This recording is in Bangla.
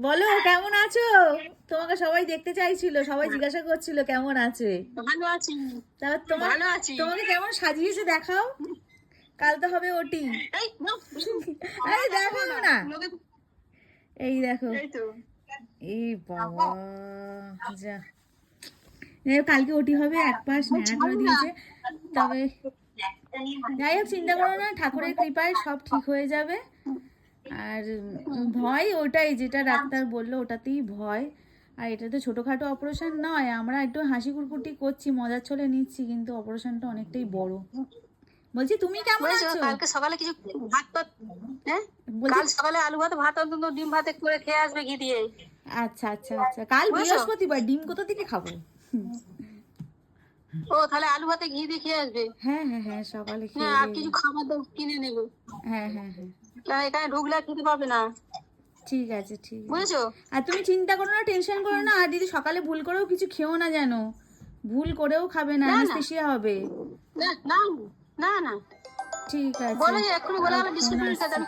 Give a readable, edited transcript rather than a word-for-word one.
বলো কেমন আছো? তোমাকে সবাই দেখতে চাইছিল, সবাই জিজ্ঞাসা করছিল কেমন আছে। ভালো আছি। তারপর তোমার ভালো আছি। তোমাকে কেমন সাজিয়েছে দেখাও। কাল তো হবে ওটি। এই নাও, আরে দেখাও না। লোকে- এই দেখো। এই তো। এই বাবা, যা। কালকে ওটি হবে, এক পাশ ন্যাড়া করে দিয়েছে। তবে যাই হোক, চিন্তা করো না, ঠাকুরের কৃপায় সব ঠিক হয়ে যাবে। আর ভয় ওটাই, যেটা ডাক্তার বললো ওটাতেই ভয়। আর এটা তো ছোটোখাটো অপারেশন নয়, আমরা একটু হাসি কুটকুটি করছি, মজার ছলে নিচ্ছি, কিন্তু অপারেশনটা অনেকটাই বড়। বলছি তুমি কেমন বুঝেছো, আছো? কালকে সকালে কিছু ভাত টাত, হ্যাঁ বলছি কাল সকালে আলু ভাত, ভাত অন্তত ডিম ভাতে করে খেয়ে আসবে ঘি দিয়ে। আচ্ছা আচ্ছা আচ্ছা, কাল বুঝেছো? বৃহস্পতিবার, ডিম কোথা থেকে খাবো? ও তাহলে আলু ভাতে ঘি দিয়ে খেয়ে আসবে। হ্যাঁ হ্যাঁ হ্যাঁ, সকালে হ্যাঁ, খেয়ে আর দিয়ে। কিছু খাবার দাবার কিনে নেবে। হ্যাঁ হ্যাঁ হ্যাঁ, এখানে ঢুকলে আর খেতে পাবে না। ঠিক আছে ঠিক আছে। বুঝেছো? আর তুমি চিন্তা করো না, টেনশন করো না। আর দিদি সকালে ভুল করেও কিছু খেও না যেন, ভুল করেও খাবে না, না না অ্যানাস্থেসিয়া হবে। না না না না, ঠিক আছে। বলে যে এক্ষুনি বলে গেলো ফোন বিস্কুট আসছে। আমি খাবো।